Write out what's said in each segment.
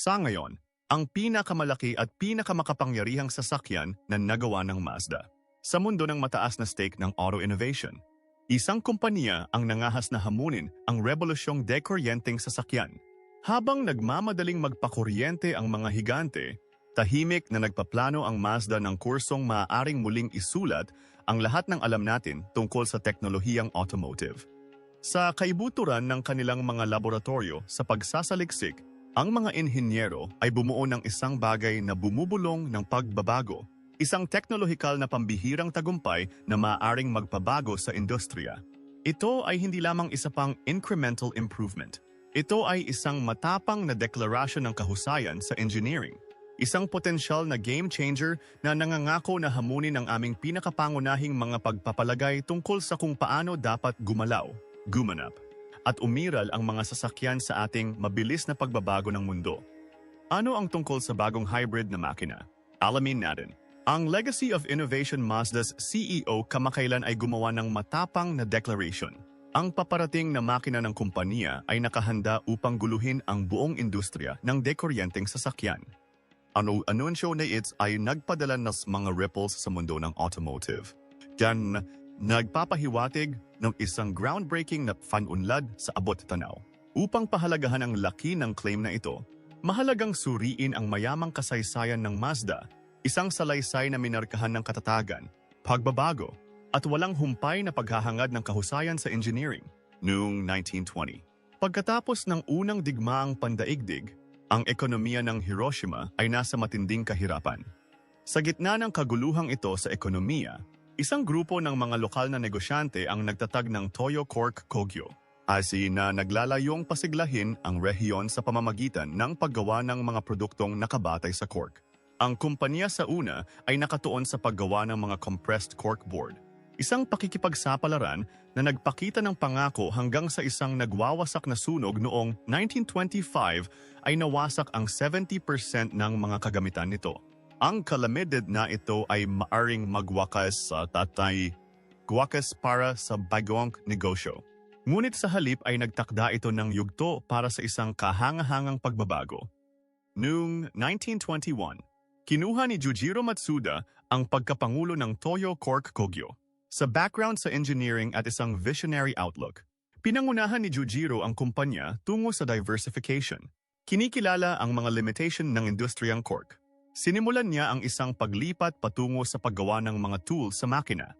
Sa ngayon, ang pinakamalaki at pinakamakapangyarihang sasakyan na nagawa ng Mazda. Sa mundo ng mataas na stake ng auto innovation, isang kumpanya ang nangahas na hamunin ang revolusyong dekuryenteng sasakyan. Habang nagmamadaling magpakuryente ang mga higante, tahimik na nagpaplano ang Mazda ng kursong maaaring muling isulat ang lahat ng alam natin tungkol sa teknolohiyang automotive. Sa kaibuturan ng kanilang mga laboratorio sa pagsasaliksik, ang mga inhinyero ay bumuo ng isang bagay na bumubulong ng pagbabago, isang teknolohikal na pambihirang tagumpay na maaaring magpabago sa industriya. Ito ay hindi lamang isa pang incremental improvement. Ito ay isang matapang na deklarasyon ng kahusayan sa engineering. Isang potensyal na game changer na nangangako na hamunin ang aming pinakapangunahing mga pagpapalagay tungkol sa kung paano dapat gumalaw, gumanap, at umiral ang mga sasakyan sa ating mabilis na pagbabago ng mundo. Ano ang tungkol sa bagong hybrid na makina? Alamin natin. Ang Legacy of Innovation Mazda's CEO kamakailan ay gumawa ng matapang na declaration. Ang paparating na makina ng kumpanya ay nakahanda upang guluhin ang buong industriya ng dekuryenteng sasakyan. Ang anunsyo na ito ay nagpadala ng mga ripples sa mundo ng automotive. Diyan, nagpapahiwatig ng isang groundbreaking na panunlad sa abot tanaw. Upang pahalagahan ang laki ng claim na ito, mahalagang suriin ang mayamang kasaysayan ng Mazda, isang salaysay na minarkahan ng katatagan, pagbabago, at walang humpay na paghahangad ng kahusayan sa engineering noong 1920. Pagkatapos ng unang digmaang pandaigdig, ang ekonomiya ng Hiroshima ay nasa matinding kahirapan. Sa gitna ng kaguluhang ito sa ekonomiya, isang grupo ng mga lokal na negosyante ang nagtatag ng Toyo Cork Kogyo, na naglalayong pasiglahin ang rehiyon sa pamamagitan ng paggawa ng mga produktong nakabatay sa cork. Ang kumpanya sa una ay nakatuon sa paggawa ng mga compressed cork board, isang pakikipagsapalaran na nagpakita ng pangako hanggang sa isang nagwawasak na sunog noong 1925 ay nawasak ang 70% ng mga kagamitan nito. Ang kalamidad na ito ay maaring magwakas sa gwakas para sa bagong negosyo. Ngunit sa halip ay nagtakda ito ng yugto para sa isang kahangahangang pagbabago. Noong 1921, kinuha ni Jujiro Matsuda ang pagkapangulo ng Toyo Cork Kogyo. Sa background sa engineering at isang visionary outlook, pinangunahan ni Jujiro ang kumpanya tungo sa diversification. Kinikilala ang mga limitation ng industriyang cork. Sinimulan niya ang isang paglipat patungo sa paggawa ng mga tools sa makina.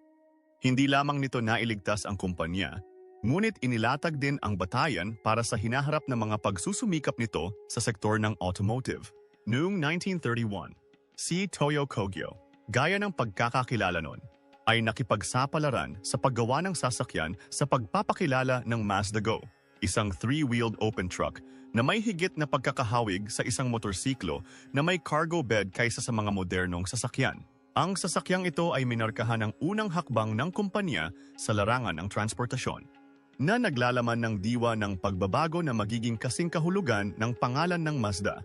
Hindi lamang nito nailigtas ang kumpanya, ngunit inilatag din ang batayan para sa hinaharap na mga pagsusumikap nito sa sektor ng automotive. Noong 1931, si Toyo Kogyo, gaya ng pagkakakilala nun, ay nakipagsapalaran sa paggawa ng sasakyan sa pagpapakilala ng Mazda Go, isang three-wheeled open truck na may higit na pagkakahawig sa isang motorsiklo na may cargo bed kaysa sa mga modernong sasakyan. Ang sasakyang ito ay minarkahan ng unang hakbang ng kumpanya sa larangan ng transportasyon, na naglalaman ng diwa ng pagbabago na magiging kasing kahulugan ng pangalan ng Mazda.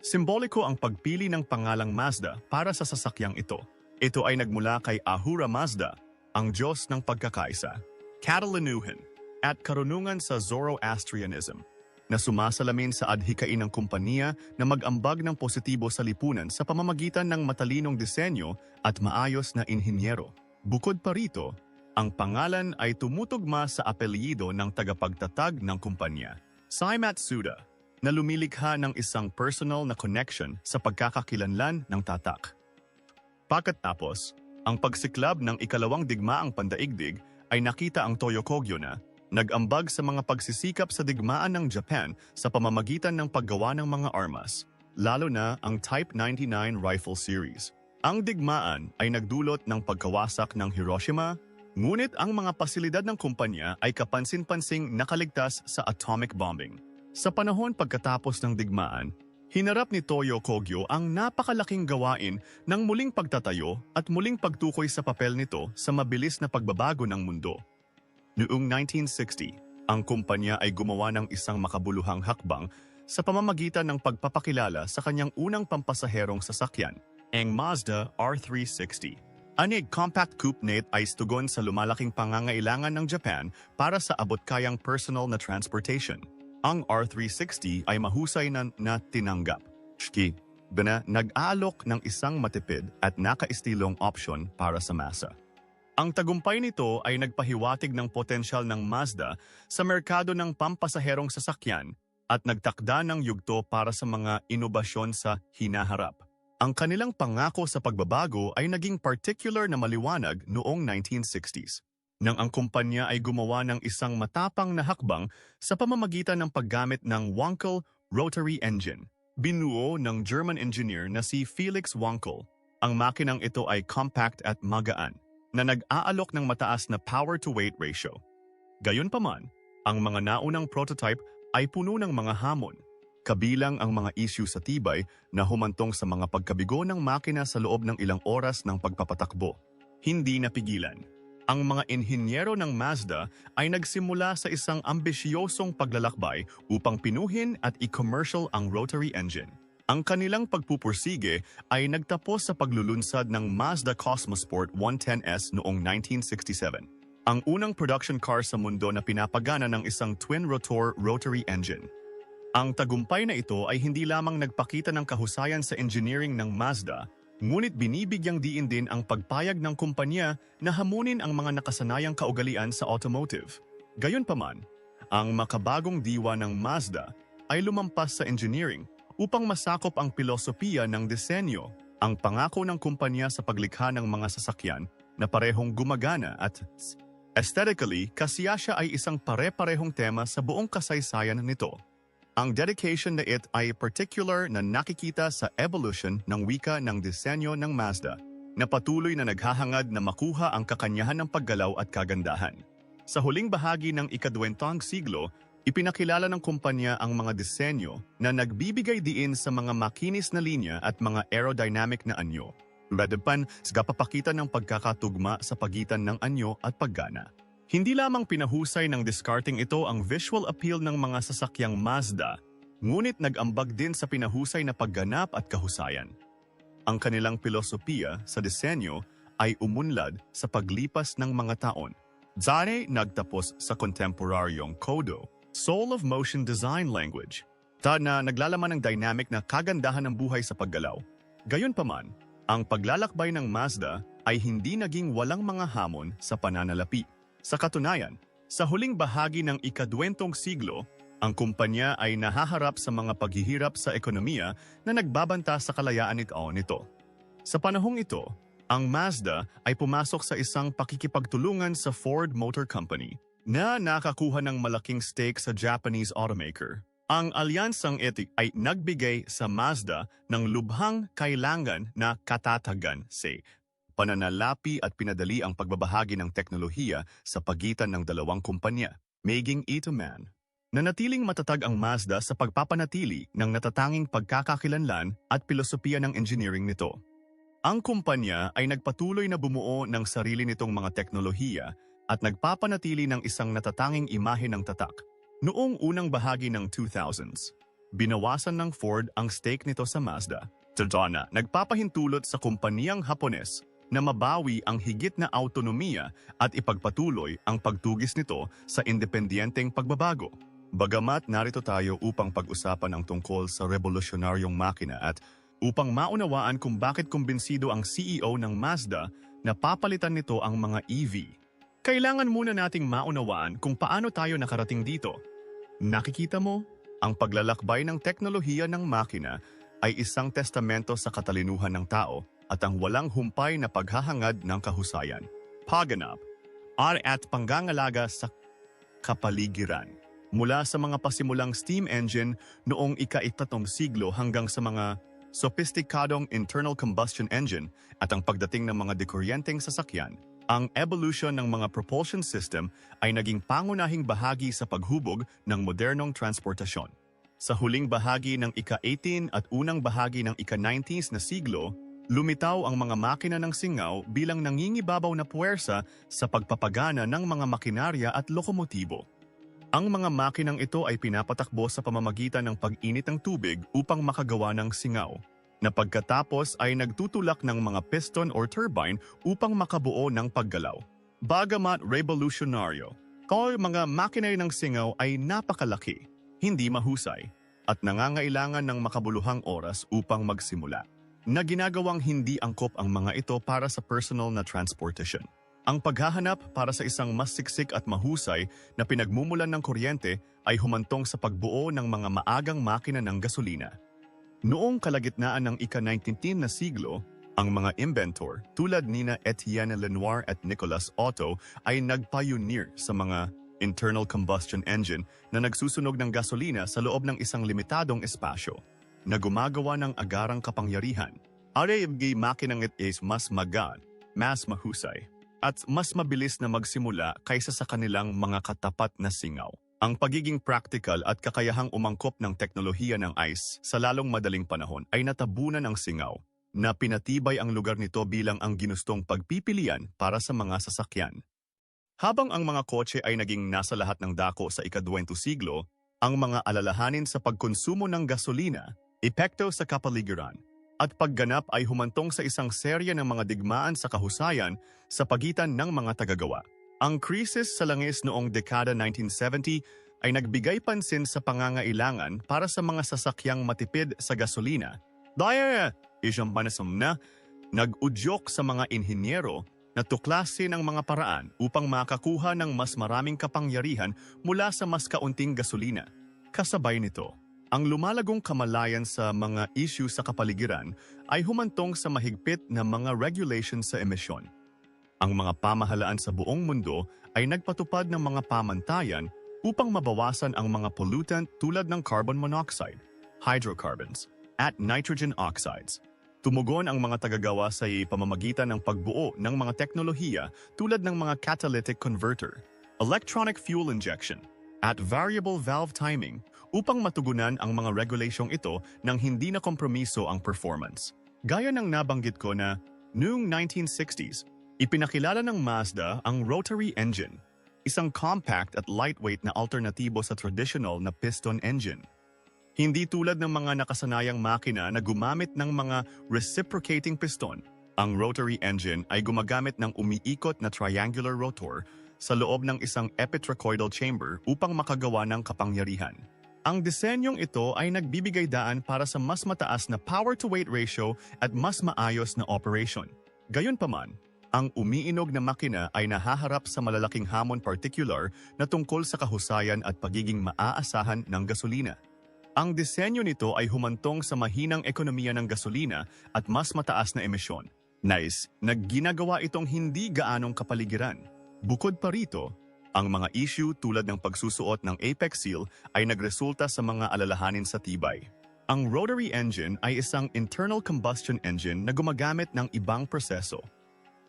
Simboliko ang pagpili ng pangalang Mazda para sa sasakyang ito. Ito ay nagmula kay Ahura Mazda, ang Diyos ng pagkakaisa, katalinuhan, at karunungan sa Zoroastrianism, na sumasalamin sa adhikain ng kumpanya na mag-ambag ng positibo sa lipunan sa pamamagitan ng matalinong disenyo at maayos na inhinyero. Bukod pa rito, ang pangalan ay tumutugma sa apelyido ng tagapagtatag ng kumpanya, si Matsuda, na lumilikha ng isang personal na connection sa pagkakakilanlan ng tatak. Pagkatapos, ang pagsiklab ng ikalawang digmaang pandaigdig ay nakita ang Toyo Kogyo na nag-ambag sa mga pagsisikap sa digmaan ng Japan sa pamamagitan ng paggawa ng mga armas, lalo na ang Type 99 Rifle Series. Ang digmaan ay nagdulot ng pagkawasak ng Hiroshima, ngunit ang mga pasilidad ng kumpanya ay kapansin-pansing nakaligtas sa atomic bombing. Sa panahon pagkatapos ng digmaan, hinarap ni Toyo Kogyo ang napakalaking gawain ng muling pagtatayo at muling pagtukoy sa papel nito sa mabilis na pagbabago ng mundo. Noong 1960, ang kumpanya ay gumawa ng isang makabuluhang hakbang sa pamamagitan ng pagpapakilala sa kanyang unang pampasaherong sasakyan, ang Mazda R360. Anig compact coupe net ay tugon sa lumalaking pangangailangan ng Japan para sa abot-kayang personal na transportation. Ang R360 ay mahusay na tinanggap. Shki, na nag-aalok ng isang matipid at nakaistilong option para sa masa. Ang tagumpay nito ay nagpahiwatig ng potensyal ng Mazda sa merkado ng pampasaherong sasakyan at nagtakda ng yugto para sa mga inobasyon sa hinaharap. Ang kanilang pangako sa pagbabago ay naging particular na maliwanag noong 1960s, nang ang kumpanya ay gumawa ng isang matapang na hakbang sa pamamagitan ng paggamit ng Wankel rotary engine. Binuo ng German engineer na si Felix Wankel. Ang makinang ito ay compact at magaan, na nag-aalok ng mataas na power-to-weight ratio. Gayunpaman, ang mga naunang prototype ay puno ng mga hamon, kabilang ang mga issue sa tibay na humantong sa mga pagkabigo ng makina sa loob ng ilang oras ng pagpapatakbo. Hindi napigilan. Ang mga inhinyero ng Mazda ay nagsimula sa isang ambisyosong paglalakbay upang pinuhin at i-commercial ang rotary engine. Ang kanilang pagpupursige ay nagtapos sa paglulunsad ng Mazda Cosmosport 110S noong 1967, ang unang production car sa mundo na pinapagana ng isang twin-rotor rotary engine. Ang tagumpay na ito ay hindi lamang nagpakita ng kahusayan sa engineering ng Mazda, ngunit binibigyang diin din ang pagpayag ng kumpanya na hamunin ang mga nakasanayang kaugalian sa automotive. Gayunpaman, ang makabagong diwa ng Mazda ay lumampas sa engineering upang masakop ang pilosopiya ng disenyo, ang pangako ng kumpanya sa paglikha ng mga sasakyan na parehong gumagana at aesthetically, kasiya siya ay isang pare-parehong tema sa buong kasaysayan nito. Ang dedication na it ay particular na nakikita sa evolution ng wika ng disenyo ng Mazda, na patuloy na naghahangad na makuha ang kakanyahan ng paggalaw at kagandahan. Sa huling bahagi ng ika-20 siglo, ipinakilala ng kumpanya ang mga disenyo na nagbibigay diin sa mga makinis na linya at mga aerodynamic na anyo, ladapan sa kapapakita ng pagkakatugma sa pagitan ng anyo at paggana. Hindi lamang pinahusay ng diskarting ito ang visual appeal ng mga sasakyang Mazda, ngunit nag-ambag din sa pinahusay na pagganap at kahusayan. Ang kanilang pilosopiya sa disenyo ay umunlad sa paglipas ng mga taon. Zare nagtapos sa kontemporaryong Kodo, Soul of Motion Design Language, na naglalaman ng dynamic na kagandahan ng buhay sa paggalaw. Gayunpaman, ang paglalakbay ng Mazda ay hindi naging walang mga hamon sa pananalapi. Sa katunayan, sa huling bahagi ng ika-20 siglo, ang kumpanya ay nahaharap sa mga paghihirap sa ekonomiya na nagbabanta sa kalayaan nito. Sa panahong ito, ang Mazda ay pumasok sa isang pakikipagtulungan sa Ford Motor Company na nakakuha ng malaking stake sa Japanese automaker. Ang alyansang ito ay nagbigay sa Mazda ng lubhang kailangan na katatagan sa pananalapi at pinadali ang pagbabahagi ng teknolohiya sa pagitan ng dalawang kumpanya, making it a man. Nanatiling matatag ang Mazda sa pagpapanatili ng natatanging pagkakakilanlan at pilosopiya ng engineering nito. Ang kumpanya ay nagpatuloy na bumuo ng sarili nitong mga teknolohiya at nagpapanatili ng isang natatanging imahe ng tatak. Noong unang bahagi ng 2000s, binawasan ng Ford ang stake nito sa Mazda. Tadana, nagpapahintulot sa kumpaniyang Hapones na mabawi ang higit na autonomiya at ipagpatuloy ang pagtugis nito sa independiyenteng pagbabago. Bagamat narito tayo upang pag-usapan ang tungkol sa revolusyonaryong makina at upang maunawaan kung bakit kumbinsido ang CEO ng Mazda na papalitan nito ang mga EV. Kailangan muna nating maunawaan kung paano tayo nakarating dito. Nakikita mo, ang paglalakbay ng teknolohiya ng makina ay isang testamento sa katalinuhan ng tao at ang walang humpay na paghahangad ng kahusayan, pagganap, at panggangalaga sa kapaligiran. Mula sa mga pasimulang steam engine noong ika-3 siglo hanggang sa mga sophisticadong internal combustion engine at ang pagdating ng mga dekuryenteng sasakyan, ang evolution ng mga propulsion system ay naging pangunahing bahagi sa paghubog ng modernong transportasyon. Sa huling bahagi ng ika-18 at unang bahagi ng ika-19 na siglo, lumitaw ang mga makina ng singaw bilang nangingibabaw na puwersa sa pagpapagana ng mga makinarya at lokomotibo. Ang mga makinang ito ay pinapatakbo sa pamamagitan ng pag-init ng tubig upang makagawa ng singaw, na pagkatapos ay nagtutulak ng mga piston or turbine upang makabuo ng paggalaw. Bagamat revolusyonaryo, mga makina ng singaw ay napakalaki, hindi mahusay, at nangangailangan ng makabuluhang oras upang magsimula, na ginagawang hindi angkop ang mga ito para sa personal na transportation. Ang paghahanap para sa isang mas siksik at mahusay na pinagmumulan ng kuryente ay humantong sa pagbuo ng mga maagang makina ng gasolina. Noong kalagitnaan ng ika-19 na siglo, ang mga inventor tulad nina Etienne Lenoir at Nicolas Otto ay nag-pioneer sa mga internal combustion engine na nagsusunog ng gasolina sa loob ng isang limitadong espasyo na gumagawa ng agarang kapangyarihan. RAFG makinang it is mas magaan, mas mahusay, at mas mabilis na magsimula kaysa sa kanilang mga katapat na singaw. Ang pagiging practical at kakayahang umangkop ng teknolohiya ng ICE sa lalong madaling panahon ay natabunan ng singaw na pinatibay ang lugar nito bilang ang ginustong pagpipilian para sa mga sasakyan. Habang ang mga kotse ay naging nasa lahat ng dako sa ika-20 siglo, ang mga alalahanin sa pagkonsumo ng gasolina, epekto sa kapaligiran, at pagganap ay humantong sa isang serye ng mga digmaan sa kahusayan sa pagitan ng mga tagagawa. Ang krisis sa langis noong dekada 1970 ay nagbigay pansin sa pangangailangan para sa mga sasakyang matipid sa gasolina. Dahil isang panasam na nag-udyok sa mga inhinyero na tuklasin ang mga paraan upang makakuha ng mas maraming kapangyarihan mula sa mas kaunting gasolina. Kasabay nito, ang lumalagong kamalayan sa mga issue sa kapaligiran ay humantong sa mahigpit na mga regulations sa emisyon. Ang mga pamahalaan sa buong mundo ay nagpatupad ng mga pamantayan upang mabawasan ang mga pollutant tulad ng carbon monoxide, hydrocarbons, at nitrogen oxides. Tumugon ang mga tagagawa sa pamamagitan ng pagbuo ng mga teknolohiya tulad ng mga catalytic converter, electronic fuel injection, at variable valve timing upang matugunan ang mga regulasyong ito nang hindi na kompromiso ang performance. Gaya ng nabanggit ko na noong 1960s, ipinakilala ng Mazda ang rotary engine, isang compact at lightweight na alternatibo sa traditional na piston engine. Hindi tulad ng mga nakasanayang makina na gumamit ng mga reciprocating piston, ang rotary engine ay gumagamit ng umiikot na triangular rotor sa loob ng isang epitrachoidal chamber upang makagawa ng kapangyarihan. Ang disenyong ito ay nagbibigay daan para sa mas mataas na power-to-weight ratio at mas maayos na operation. Gayunpaman, ang umiinog na makina ay nahaharap sa malalaking hamon particular na tungkol sa kahusayan at pagiging maaasahan ng gasolina. Ang disenyo nito ay humantong sa mahinang ekonomiya ng gasolina at mas mataas na emisyon. Nagginagawa itong hindi gaanong kapaligiran. Bukod pa rito, ang mga issue tulad ng pagsusuot ng apex seal ay nagresulta sa mga alalahanin sa tibay. Ang rotary engine ay isang internal combustion engine na gumagamit ng ibang proseso.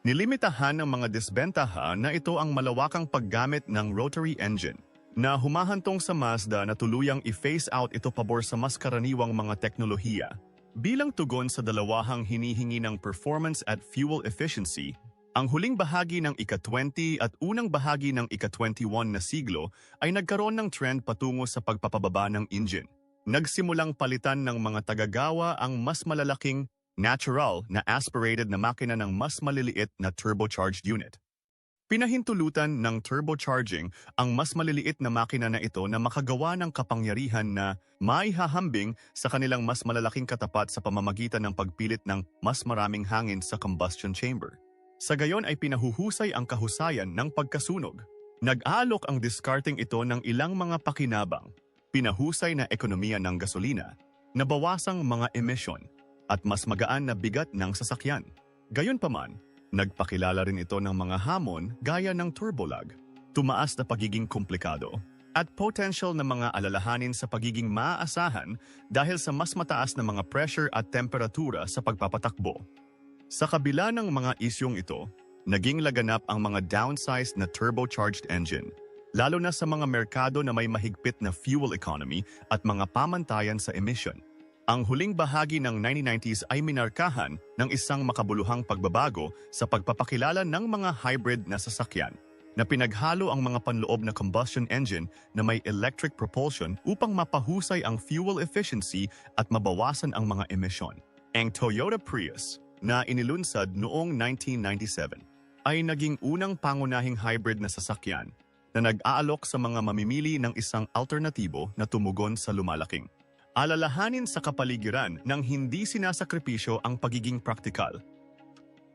Nilimitahan ng mga disbentaha na ito ang malawakang paggamit ng rotary engine, na humahantong sa Mazda na tuluyang i-phase out ito pabor sa mas karaniwang mga teknolohiya. Bilang tugon sa dalawahang hinihingi ng performance at fuel efficiency, ang huling bahagi ng ika-20 at unang bahagi ng ika-21 na siglo ay nagkaroon ng trend patungo sa pagpapababa ng engine. Nagsimulang palitan ng mga tagagawa ang mas malalaking, natural na aspirated na makina ng mas maliliit na turbocharged unit. Pinahintulutan ng turbocharging ang mas maliliit na makina na ito na makagawa ng kapangyarihan na maihahambing sa kanilang mas malalaking katapat sa pamamagitan ng pagpilit ng mas maraming hangin sa combustion chamber. Sa gayon ay pinahuhusay ang kahusayan ng pagkasunog. Nag-aalok ang discarding ito ng ilang mga pakinabang, pinahusay na ekonomiya ng gasolina, nabawasang mga emisyon, at mas magaan na bigat ng sasakyan. Gayunpaman, nagpakilala rin ito ng mga hamon gaya ng turbolag, tumaas na pagiging komplikado, at potential na mga alalahanin sa pagiging maaasahan dahil sa mas mataas na mga pressure at temperatura sa pagpapatakbo. Sa kabila ng mga isyong ito, naging laganap ang mga downsized na turbocharged engine, lalo na sa mga merkado na may mahigpit na fuel economy at mga pamantayan sa emission. Ang huling bahagi ng 1990s ay minarkahan ng isang makabuluhang pagbabago sa pagpapakilala ng mga hybrid na sasakyan, na pinaghalo ang mga panloob na combustion engine na may electric propulsion upang mapahusay ang fuel efficiency at mabawasan ang mga emisyon. Ang Toyota Prius, na inilunsad noong 1997, ay naging unang pangunahing hybrid na sasakyan na nag-aalok sa mga mamimili ng isang alternatibo na tumugon sa lumalaking alalahanin sa kapaligiran nang hindi sinasakripisyo ang pagiging praktikal.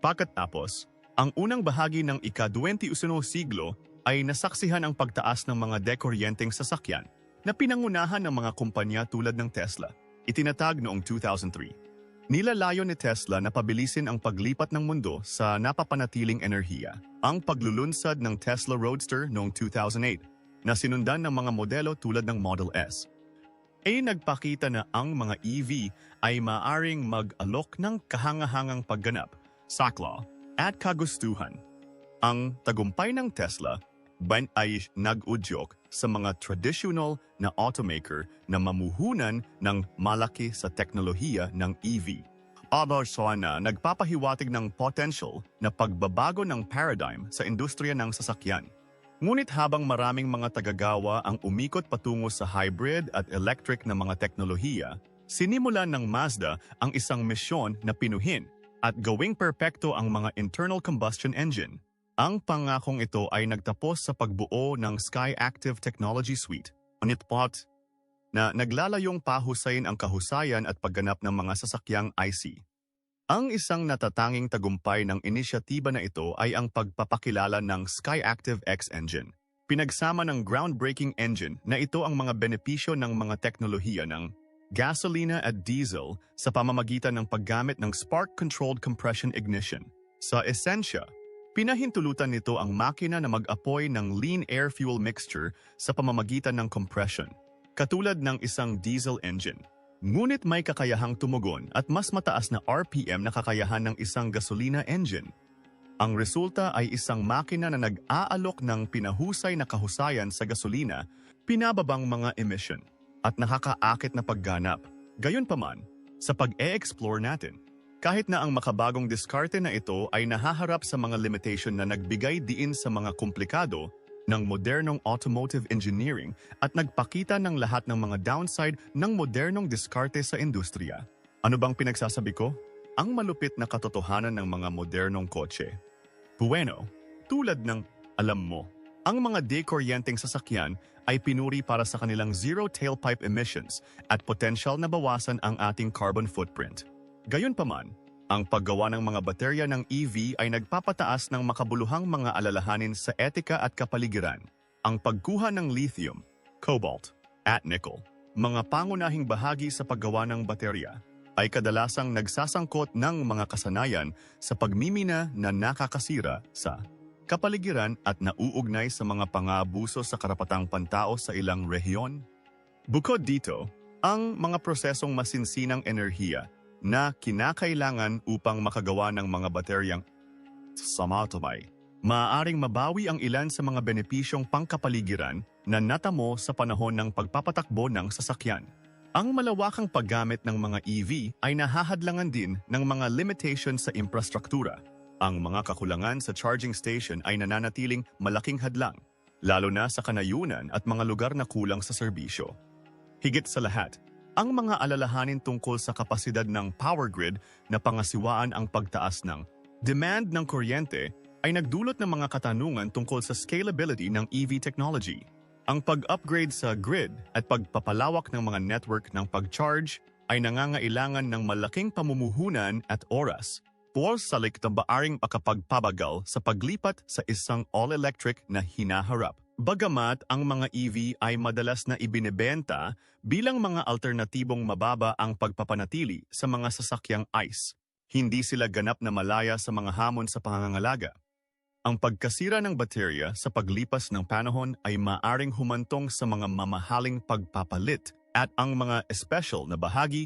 Pagkatapos, ang unang bahagi ng ika-21 siglo ay nasaksihan ang pagtaas ng mga dekuryenteng sasakyan na pinangunahan ng mga kumpanya tulad ng Tesla, itinatag noong 2003. Nilalayon ni Tesla na pabilisin ang paglipat ng mundo sa napapanatiling enerhiya. Ang paglulunsad ng Tesla Roadster noong 2008 na sinundan ng mga modelo tulad ng Model S ay nagpakita na ang mga EV ay maaring mag-alok ng kahangahangang pagganap, saklaw, at kagustuhan. Ang tagumpay ng Tesla ay nag-udyok sa mga traditional na automaker na mamuhunan ng malaki sa teknolohiya ng EV. Na nagpapahiwatig ng potential na pagbabago ng paradigm sa industriya ng sasakyan. Ngunit habang maraming mga tagagawa ang umikot patungo sa hybrid at electric na mga teknolohiya, sinimulan ng Mazda ang isang misyon na pinuhin at gawing perpekto ang mga internal combustion engine. Ang pangakong ito ay nagtapos sa pagbuo ng Skyactiv Technology Suite, na naglalayong pahusayin ang kahusayan at pagganap ng mga sasakyang IC. Ang isang natatanging tagumpay ng inisyatiba na ito ay ang pagpapakilala ng Skyactiv X engine. Pinagsama ng groundbreaking engine na ito ang mga benepisyo ng mga teknolohiya ng gasolina at diesel sa pamamagitan ng paggamit ng spark-controlled compression ignition. Sa esensya, pinahintulutan nito ang makina na mag-apoy ng lean air fuel mixture sa pamamagitan ng compression, katulad ng isang diesel engine. Ngunit may kakayahang tumugon at mas mataas na RPM na kakayahan ng isang gasolina engine. Ang resulta ay isang makina na nag-aalok ng pinahusay na kahusayan sa gasolina, pinababang mga emission, at nakakaakit na pagganap. Gayunpaman, sa pag-e-explore natin, kahit na ang makabagong diskarte na ito ay nahaharap sa mga limitation na nagbigay diin sa mga komplikado ng modernong automotive engineering at nagpakita ng lahat ng mga downside ng modernong diskarte sa industriya. Ano bang pinagsasabi ko? Ang malupit na katotohanan ng mga modernong kotse. Bueno, tulad ng alam mo, ang mga dekuryenteng sasakyan ay pinuri para sa kanilang zero tailpipe emissions at potensyal na bawasan ang ating carbon footprint. Gayunpaman, ang paggawa ng mga baterya ng EV ay nagpapataas ng makabuluhang mga alalahanin sa etika at kapaligiran. Ang pagkuha ng lithium, cobalt, at nickel, mga pangunahing bahagi sa paggawa ng baterya, ay kadalasang nagsasangkot ng mga kasanayan sa pagmimina na nakakasira sa kapaligiran at nauugnay sa mga pang-aabuso sa karapatang pantao sa ilang rehiyon. Bukod dito, ang mga prosesong masinsinang enerhiya na kinakailangan upang makagawa ng mga bateryang samatabay, maaaring mabawi ang ilan sa mga benepisyong pangkapaligiran na natamo sa panahon ng pagpapatakbo ng sasakyan. Ang malawakang paggamit ng mga EV ay nahahadlangan din ng mga limitation sa infrastruktura. Ang mga kakulangan sa charging station ay nananatiling malaking hadlang, lalo na sa kanayunan at mga lugar na kulang sa serbisyo. Higit sa lahat, ang mga alalahanin tungkol sa kapasidad ng power grid na pangasiwaan ang pagtaas ng demand ng kuryente ay nagdulot ng mga katanungan tungkol sa scalability ng EV technology. Ang pag-upgrade sa grid at pagpapalawak ng mga network ng pag-charge ay nangangailangan ng malaking pamumuhunan at oras, salik na baaring makapagpabagal sa paglipat sa isang all-electric na hinaharap. Bagamat ang mga EV ay madalas na ibinebenta bilang mga alternatibong mababa ang pagpapanatili sa mga sasakyang ICE, hindi sila ganap na malaya sa mga hamon sa pangangalaga. Ang pagkasira ng baterya sa paglipas ng panahon ay maaring humantong sa mga mamahaling pagpapalit at ang mga special na bahagi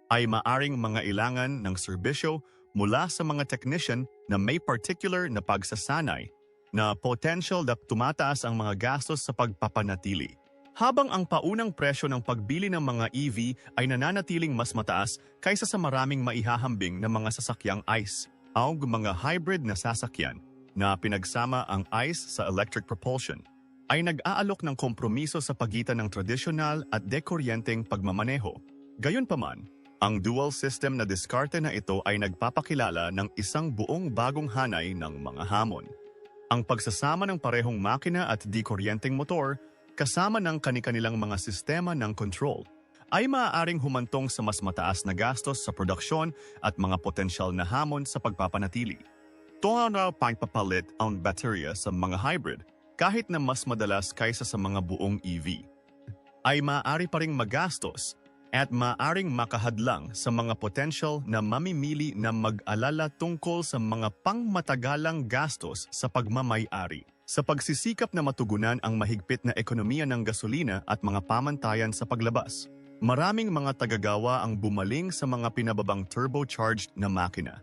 ay maaring mangailangan ng serbisyo mula sa mga technician na may particular na pagsasanay na potential na tumataas ang mga gastos sa pagpapanatili. Habang ang paunang presyo ng pagbili ng mga EV ay nananatiling mas mataas kaysa sa maraming maihahambing na mga sasakyang ICE, ang mga hybrid na sasakyan na pinagsama ang ICE sa electric propulsion ay nag-aalok ng kompromiso sa pagitan ng tradisyonal at dekuryenteng pagmamaneho. Gayunpaman, ang dual system na diskarte na ito ay nagpapakilala ng isang buong bagong hanay ng mga hamon. Ang pagsasama ng parehong makina at dekuryenteng motor kasama ng kani-kanilang mga sistema ng control ay maaaring humantong sa mas mataas na gastos sa produksyon at mga potensyal na hamon sa pagpapanatili. Tungo na pagpapalit ang baterya sa mga hybrid kahit na mas madalas kaysa sa mga buong EV, ay maaari pa ring magastos at maaaring makahadlang sa mga potensyal na mamimili na mag-alala tungkol sa mga pangmatagalang gastos sa pagmamay-ari. Sa pagsisikap na matugunan ang mahigpit na ekonomiya ng gasolina at mga pamantayan sa paglabas, maraming mga tagagawa ang bumaling sa mga pinababang turbocharged na makina.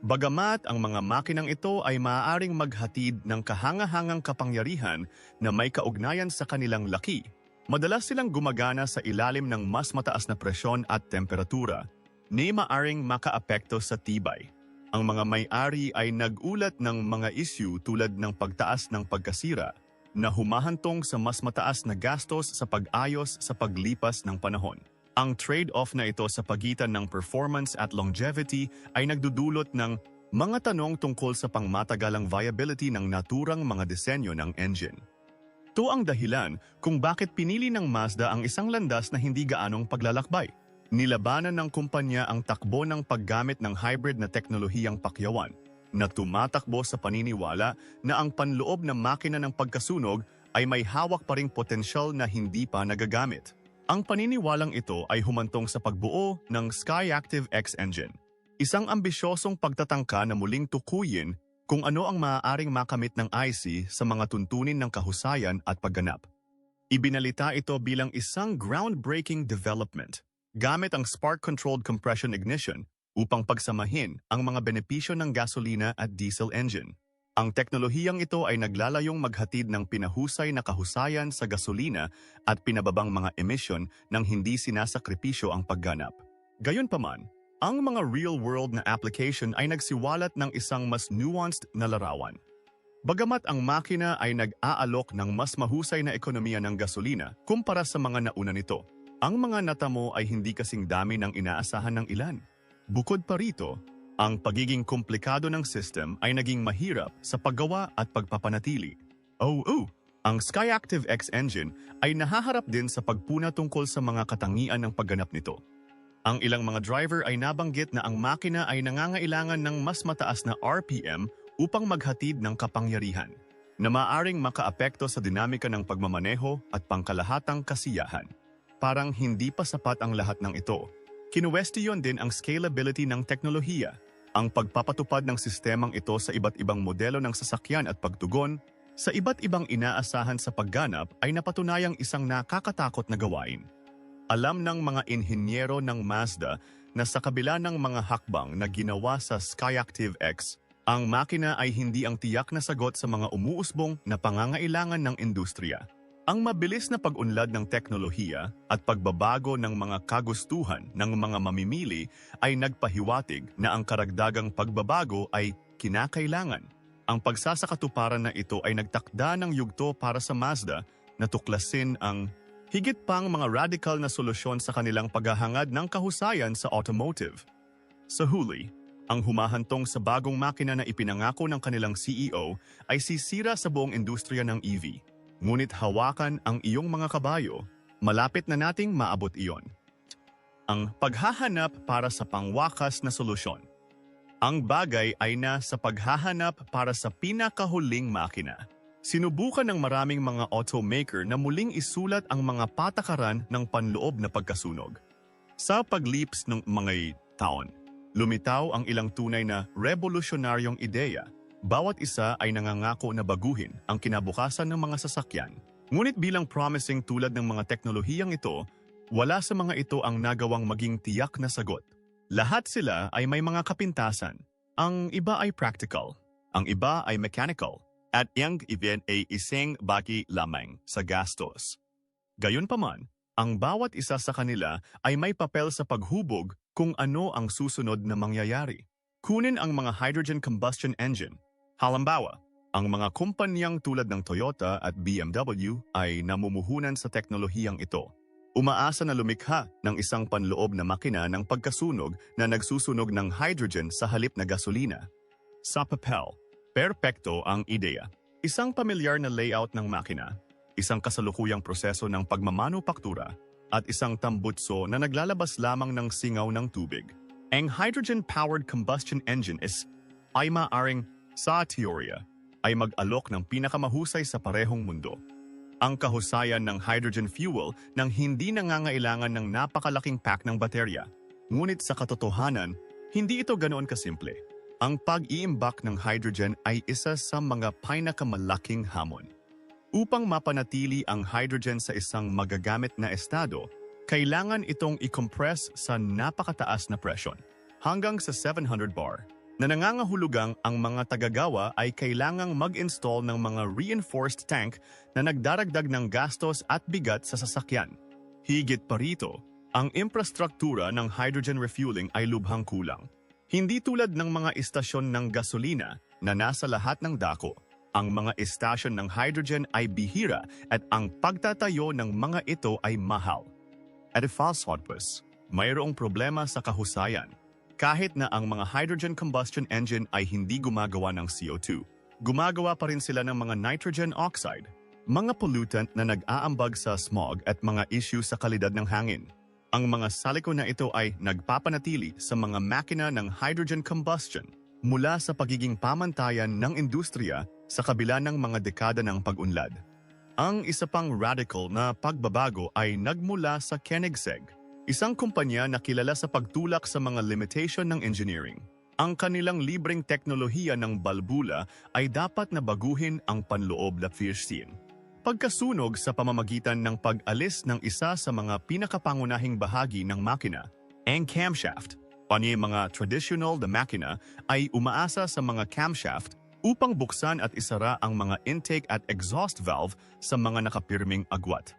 Bagamat ang mga makinang ito ay maaaring maghatid ng kahangahangang kapangyarihan na may kaugnayan sa kanilang laki, madalas silang gumagana sa ilalim ng mas mataas na presyon at temperatura, ni maaaring makaapekto sa tibay. Ang mga may-ari ay nag-ulat ng mga issue tulad ng pagtaas ng pagkasira na humahantong sa mas mataas na gastos sa pag-ayos sa paglipas ng panahon. Ang trade-off na ito sa pagitan ng performance at longevity ay nagdudulot ng mga tanong tungkol sa pangmatagalang viability ng naturang mga disenyo ng engine. Ito ang dahilan kung bakit pinili ng Mazda ang isang landas na hindi gaanong paglalakbay. Nilabanan ng kumpanya ang takbo ng paggamit ng hybrid na teknolohiyang pakyawan na tumatakbo sa paniniwala na ang panloob ng makina ng pagkasunog ay may hawak pa ring potensyal na hindi pa nagagamit. Ang paniniwalang ito ay humantong sa pagbuo ng SkyActiv X engine, isang ambisyosong pagtatangka na muling tukuyin kung ano ang maaaring makamit ng IC sa mga tuntunin ng kahusayan at pagganap. Ibinalita ito bilang isang groundbreaking development gamit ang spark-controlled compression ignition upang pagsamahin ang mga benepisyo ng gasolina at diesel engine. Ang teknolohiyang ito ay naglalayong maghatid ng pinahusay na kahusayan sa gasolina at pinababang mga emisyon nang hindi sinasakripisyo ang pagganap. Gayunpaman, ang mga real-world na application ay nagsiwalat ng isang mas nuanced na larawan. Bagamat ang makina ay nag-aalok ng mas mahusay na ekonomiya ng gasolina kumpara sa mga nauna nito, ang mga natamo ay hindi kasing dami ng inaasahan ng ilan. Bukod pa rito, ang pagiging komplikado ng system ay naging mahirap sa paggawa at pagpapanatili. Ang SkyActiv X engine ay nahaharap din sa pagpuna tungkol sa mga katangian ng pagganap nito. Ang ilang mga driver ay nabanggit na ang makina ay nangangailangan ng mas mataas na RPM upang maghatid ng kapangyarihan, na maaaring makaapekto sa dinamika ng pagmamaneho at pangkalahatang kasiyahan. Parang hindi pa sapat ang lahat ng ito. Kinuwestiyon din ang scalability ng teknolohiya. Ang pagpapatupad ng sistemang ito sa iba't ibang modelo ng sasakyan at pagtugon sa iba't ibang inaasahan sa pagganap ay napatunayang isang nakakatakot na gawain. Alam ng mga inhinyero ng Mazda na sa kabila ng mga hakbang na ginawa sa SkyActiv X, ang makina ay hindi ang tiyak na sagot sa mga umuusbong na pangangailangan ng industriya. Ang mabilis na pag-unlad ng teknolohiya at pagbabago ng mga kagustuhan ng mga mamimili ay nagpahiwatig na ang karagdagang pagbabago ay kinakailangan. Ang pagsasakatuparan na ito ay nagtakda ng yugto para sa Mazda na tuklasin ang higit pang mga radical na solusyon sa kanilang paghahangad ng kahusayan sa automotive. Sa huli, ang humahantong sa bagong makina na ipinangako ng kanilang CEO ay sisira sa buong industriya ng EV. Ngunit hawakan ang iyong mga kabayo, malapit na nating maabot iyon. Ang paghahanap para sa pangwakas na solusyon. Ang bagay ay nasa paghahanap para sa pinakahuling makina. Sinubukan ng maraming mga automaker na muling isulat ang mga patakaran ng panloob na pagkasunog. Sa paglips ng mga taon, lumitaw ang ilang tunay na revolusyonaryong ideya. Bawat isa ay nangangako na baguhin ang kinabukasan ng mga sasakyan. Ngunit bilang promising tulad ng mga teknolohiyang ito, wala sa mga ito ang nagawang maging tiyak na sagot. Lahat sila ay may mga kapintasan. Ang iba ay practical, ang iba ay mechanical, at ang event ay isang baki lamang sa gastos. Gayunpaman, ang bawat isa sa kanila ay may papel sa paghubog kung ano ang susunod na mangyayari. Kunin ang mga hydrogen combustion engine. Halimbawa, ang mga kumpanyang tulad ng Toyota at BMW ay namumuhunan sa teknolohiyang ito. Umaasa na lumikha ng isang panloob na makina ng pagkasunog na nagsusunog ng hydrogen sa halip na gasolina. Sa papel, perpekto ang ideya. Isang pamilyar na layout ng makina, isang kasalukuyang proseso ng pagmamanupaktura, at isang tambutso na naglalabas lamang ng singaw ng tubig. Ang hydrogen-powered combustion engine ay maaring, sa teorya, ay mag-alok ng pinakamahusay sa parehong mundo. Ang kahusayan ng hydrogen fuel nang hindi nangangailangan ng napakalaking pack ng baterya. Ngunit sa katotohanan, hindi ito ganoon kasimple. Ang pag-iimbak ng hydrogen ay isa sa mga pinakamalaking hamon. Upang mapanatili ang hydrogen sa isang magagamit na estado, kailangan itong i-compress sa napakataas na presyon, hanggang sa 700 bar, na nangangahulugang ang mga tagagawa ay kailangang mag-install ng mga reinforced tank na nagdaragdag ng gastos at bigat sa sasakyan. Higit pa rito, ang infrastruktura ng hydrogen refueling ay lubhang kulang. Hindi tulad ng mga istasyon ng gasolina na nasa lahat ng dako. Ang mga istasyon ng hydrogen ay bihira at ang pagtatayo ng mga ito ay mahal. At falsehotpus, mayroong problema sa kahusayan. Kahit na ang mga hydrogen combustion engine ay hindi gumagawa ng CO2, gumagawa pa rin sila ng mga nitrogen oxide, mga pollutant na nag-aambag sa smog at mga issue sa kalidad ng hangin. Ang mga saliko na ito ay nagpapanatili sa mga makina ng hydrogen combustion mula sa pagiging pamantayan ng industriya sa kabila ng mga dekada ng pag-unlad. Ang isa pang radical na pagbabago ay nagmula sa Koenigsegg, isang kumpanya na kilala sa pagtulak sa mga limitation ng engineering. Ang kanilang libreng teknolohiya ng balbula ay dapat na baguhin ang panloob na Führerschein. Pagkasunog sa pamamagitan ng pag-alis ng isa sa mga pinakapangunahing bahagi ng makina, ang camshaft. Pani mga traditional na makina ay umaasa sa mga camshaft upang buksan at isara ang mga intake at exhaust valve sa mga nakapirming agwat.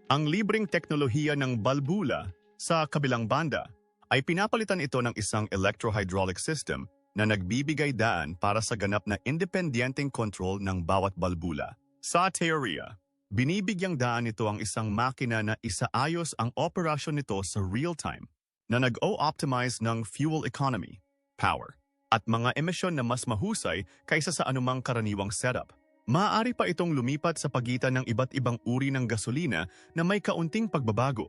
Ang libreng teknolohiya ng balbula, sa kabilang banda, ay pinapalitan ito ng isang electro-hydraulic system na nagbibigay daan para sa ganap na independenteng control ng bawat balbula. Sa teorya, binibigyang daan nito ang isang makina na isaayos ang operasyon nito sa real-time na nag-o-optimize ng fuel economy, power, at mga emisyon na mas mahusay kaysa sa anumang karaniwang setup. Maaari pa itong lumipat sa pagitan ng iba't ibang uri ng gasolina na may kaunting pagbabago.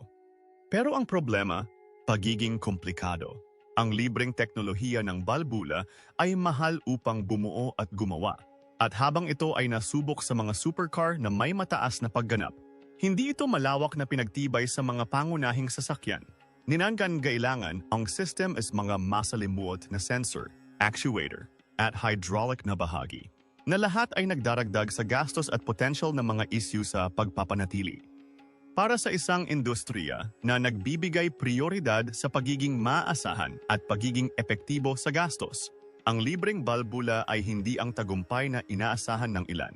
Pero ang problema, pagiging komplikado. Ang libreng teknolohiya ng balbula ay mahal upang bumuo at gumawa. At habang ito ay nasubok sa mga supercar na may mataas na pagganap, hindi ito malawak na pinagtibay sa mga pangunahing sasakyan. Ninangangailangan ang system is mga masalimuot na sensor, actuator, at hydraulic na bahagi, na lahat ay nagdaragdag sa gastos at potential na mga issue sa pagpapanatili. Para sa isang industriya na nagbibigay prioridad sa pagiging maasahan at pagiging epektibo sa gastos, ang libreng balbula ay hindi ang tagumpay na inaasahan ng ilan,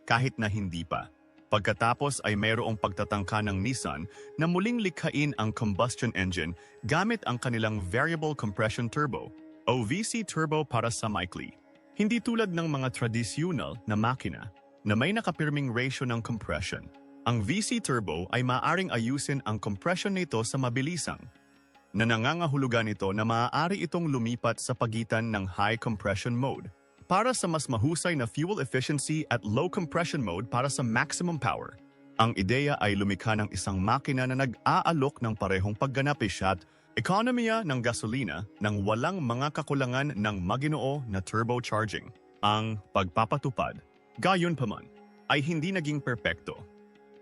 kahit na hindi pa. Pagkatapos ay mayroong pagtatangka ng Nissan na muling likhain ang combustion engine gamit ang kanilang variable compression turbo o VC turbo para sa maikli. Hindi tulad ng mga tradisyonal na makina na may nakapirming ratio ng compression. Ang VC turbo ay maaaring ayusin ang compression nito sa mabilisang, na nangangahulugan nito na maaari itong lumipat sa pagitan ng high compression mode para sa mas mahusay na fuel efficiency at low compression mode para sa maximum power. Ang ideya ay lumikha ng isang makina na nag-aalok ng parehong pagganap at ekonomiya ng gasolina nang walang mga kakulangan ng maginoo na turbocharging. Ang pagpapatupad, gayunpaman, ay hindi naging perpekto.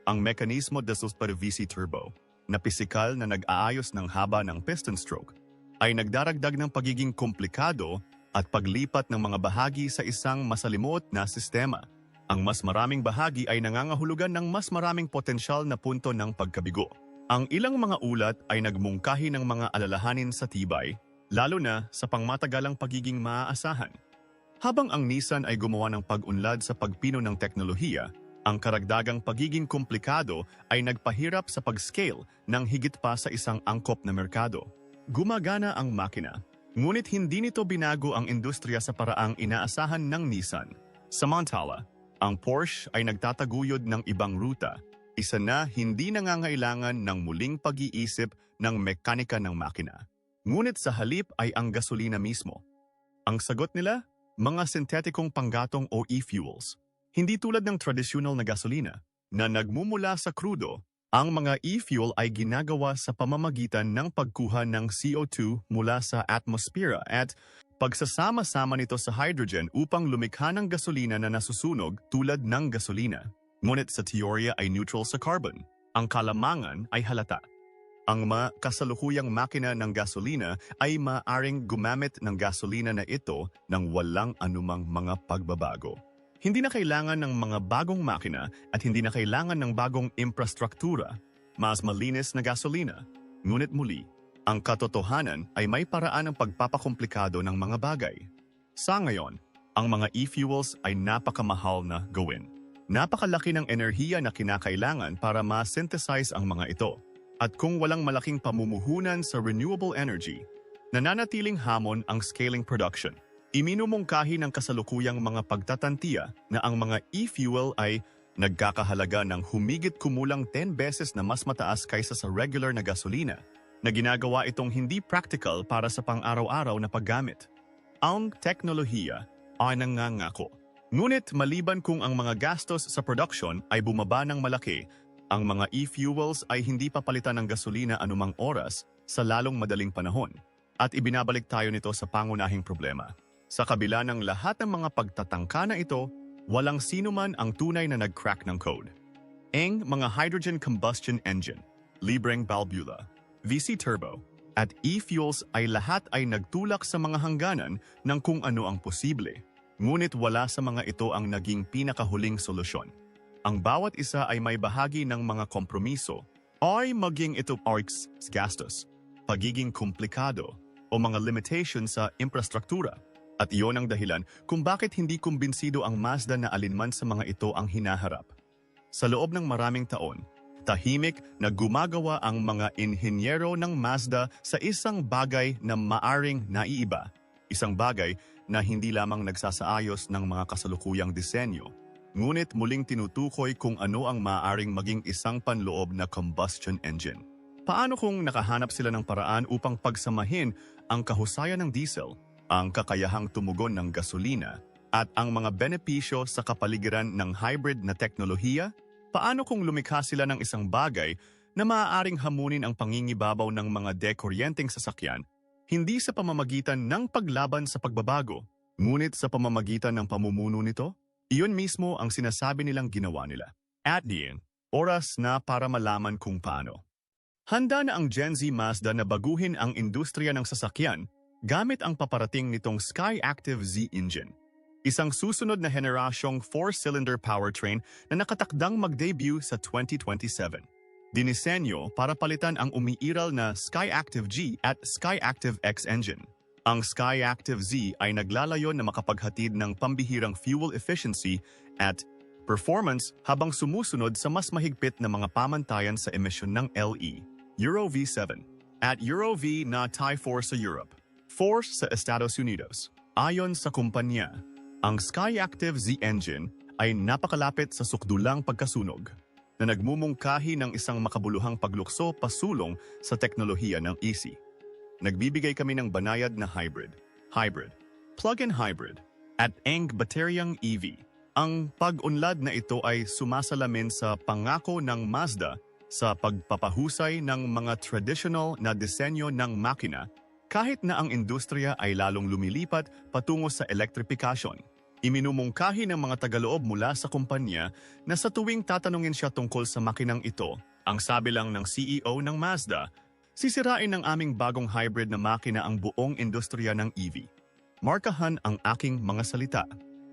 Ang mekanismo de VC turbo, na pisikal na nag-aayos ng haba ng piston stroke, ay nagdaragdag ng pagiging komplikado at paglipat ng mga bahagi sa isang masalimuot na sistema. Ang mas maraming bahagi ay nangangahulugan ng mas maraming potensyal na punto ng pagkabigo. Ang ilang mga ulat ay nagmungkahi ng mga alalahanin sa tibay, lalo na sa pangmatagalang pagiging maaasahan. Habang ang Nissan ay gumawa ng pag-unlad sa pagpino ng teknolohiya, ang karagdagang pagiging komplikado ay nagpahirap sa pag-scale ng higit pa sa isang angkop na merkado. Gumagana ang makina, ngunit hindi nito binago ang industriya sa paraang inaasahan ng Nissan. Samantala, ang Porsche ay nagtataguyod ng ibang ruta, isa na hindi nangangailangan ng muling pag-iisip ng mekanika ng makina. Ngunit sa halip ay ang gasolina mismo. Ang sagot nila, mga sintetikong panggatong o e-fuels. Hindi tulad ng tradisyonal na gasolina na nagmumula sa krudo Ang mga e-fuel ay ginagawa sa pamamagitan ng pagkuha ng CO2 mula sa atmosphere at pagsasama-sama nito sa hydrogen upang lumikha ng gasolina na nasusunog tulad ng gasolina. Ngunit sa teorya ay neutral sa carbon. Ang kalamangan ay halata. Ang kasalukuyang makina ng gasolina ay maaaring gumamit ng gasolina na ito ng walang anumang mga pagbabago. Hindi na kailangan ng mga bagong makina at hindi na kailangan ng bagong infrastruktura, mas malinis na gasolina. Ngunit muli, ang katotohanan ay may paraan ng pagpapakomplikado ng mga bagay. Sa ngayon, ang mga e-fuels ay napakamahal na gawin. Napakalaki ng enerhiya na kinakailangan para ma-synthesize ang mga ito. At kung walang malaking pamumuhunan sa renewable energy, nananatiling hamon ang scaling production. Iminumungkahi ng kasalukuyang mga pagtatantiya na ang mga e-fuel ay nagkakahalaga ng humigit kumulang 10 beses na mas mataas kaysa sa regular na gasolina, na ginagawa itong hindi practical para sa pang-araw-araw na paggamit. Ang teknolohiya ay nangangako. Ngunit maliban kung ang mga gastos sa production ay bumaba ng malaki, ang mga e-fuels ay hindi papalitan ng gasolina anumang oras sa lalong madaling panahon. At ibinabalik tayo nito sa pangunahing problema. Sa kabila ng lahat ng mga pagtatangka na ito, walang sino man ang tunay na nag-crack ng code. Ang mga hydrogen combustion engine, libreng balbula, VC turbo, at e-fuels ay lahat ay nagtulak sa mga hangganan ng kung ano ang posible. Ngunit wala sa mga ito ang naging pinakahuling solusyon. Ang bawat isa ay may bahagi ng mga kompromiso, ay maging ito arcs, gastos, pagiging komplikado, o mga limitation sa infrastruktura. At iyon ang dahilan kung bakit hindi kumbinsido ang Mazda na alinman sa mga ito ang hinaharap. Sa loob ng maraming taon, tahimik na gumagawa ang mga inhinyero ng Mazda sa isang bagay na maaring naiiba. Isang bagay na hindi lamang nagsasaayos ng mga kasalukuyang disenyo, ngunit muling tinutukoy kung ano ang maaaring maging isang panloob na combustion engine. Paano kung nakahanap sila ng paraan upang pagsamahin ang kahusayan ng diesel, ang kakayahang tumugon ng gasolina, at ang mga benepisyo sa kapaligiran ng hybrid na teknolohiya? Paano kung lumikha sila ng isang bagay na maaaring hamunin ang pangingibabaw ng mga dekuryenteng sasakyan, hindi sa pamamagitan ng paglaban sa pagbabago, ngunit sa pamamagitan ng pamumuno nito? Iyon mismo ang sinasabi nilang ginawa nila. At diyan, oras na para malaman kung paano. Handa na ang Gen Z Mazda na baguhin ang industriya ng sasakyan gamit ang paparating nitong Skyactiv Z engine. Isang susunod na henerasyong 4-cylinder powertrain na nakatakdang mag-debut sa 2027. Dinisenyo para palitan ang umiiral na Skyactiv G at Skyactiv X engine. Ang Skyactiv Z ay naglalayon na makapaghatid ng pambihirang fuel efficiency at performance habang sumusunod sa mas mahigpit na mga pamantayan sa emisyon ng LE, Euro V7, at Euro V na Type 4 sa Europe. Force sa Estados Unidos. Ayon sa kumpanya, ang Skyactiv Z engine ay napakalapit sa sukdulang pagkasunog na nagmumungkahi ng isang makabuluhang paglukso pasulong sa teknolohiya ng EC. Nagbibigay kami ng banayad na hybrid, plug-in hybrid, at ang bateryang EV. Ang pag-unlad na ito ay sumasalamin sa pangako ng Mazda sa pagpapahusay ng mga traditional na disenyo ng makina kahit na ang industriya ay lalong lumilipat patungo sa elektrifikasyon. Iminumungkahi ng mga tagaloob mula sa kumpanya na sa tuwing tatanungin siya tungkol sa makinang ito, ang sabi lang ng CEO ng Mazda, sisirain ng aming bagong hybrid na makina ang buong industriya ng EV. Markahan ang aking mga salita.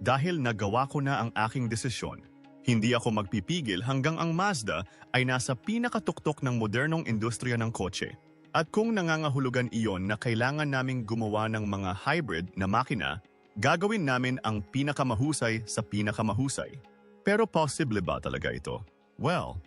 Dahil nagawa ko na ang aking desisyon, hindi ako magpipigil hanggang ang Mazda ay nasa pinakatuktok ng modernong industriya ng kotse. At kung nangangahulugan iyon na kailangan naming gumawa ng mga hybrid na makina, gagawin namin ang pinakamahusay sa pinakamahusay. Pero posible ba talaga ito? Well,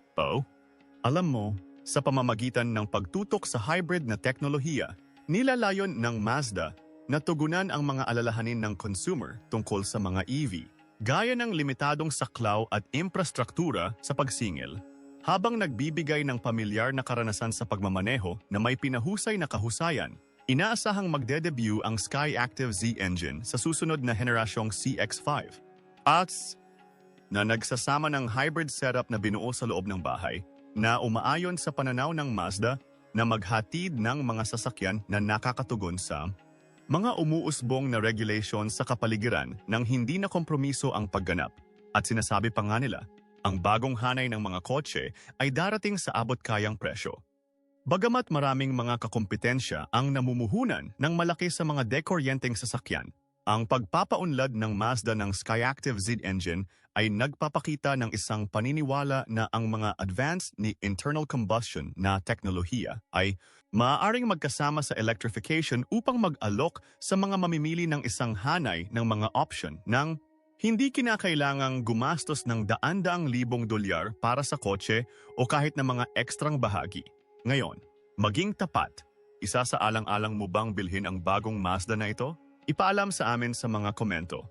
alam mo, sa pamamagitan ng pagtutok sa hybrid na teknolohiya, nilalayon ng Mazda na tugunan ang mga alalahanin ng consumer tungkol sa mga EV, gaya ng limitadong saklaw at infrastruktura sa pagsingil, habang nagbibigay ng pamilyar na karanasan sa pagmamaneho na may pinahusay na kahusayan. Inaasahang magde-debut ang Skyactiv Z engine sa susunod na henerasyong CX-5 at na nagsasama ng hybrid setup na binuo sa loob ng bahay, na umaayon sa pananaw ng Mazda na maghatid ng mga sasakyan na nakakatugon sa mga umuusbong na regulation sa kapaligiran nang hindi na kompromiso ang pagganap. At sinasabi pa nga nila, ang bagong hanay ng mga kotse ay darating sa abot-kayang presyo. Bagamat maraming mga kakompetensya ang namumuhunan ng malaki sa mga dekoryenteng sasakyan, ang pagpapaunlad ng Mazda ng Skyactiv Z engine ay nagpapakita ng isang paniniwala na ang mga advanced ni internal combustion na teknolohiya ay maaaring magkasama sa electrification upang mag-alok sa mga mamimili ng isang hanay ng mga option ng hindi kinakailangang gumastos ng daan-daang libong dolyar para sa kotse o kahit na mga ekstrang bahagi. Ngayon, maging tapat, isa sa alang-alang mo bang bilhin ang bagong Mazda na ito? Ipaalam sa amin sa mga komento.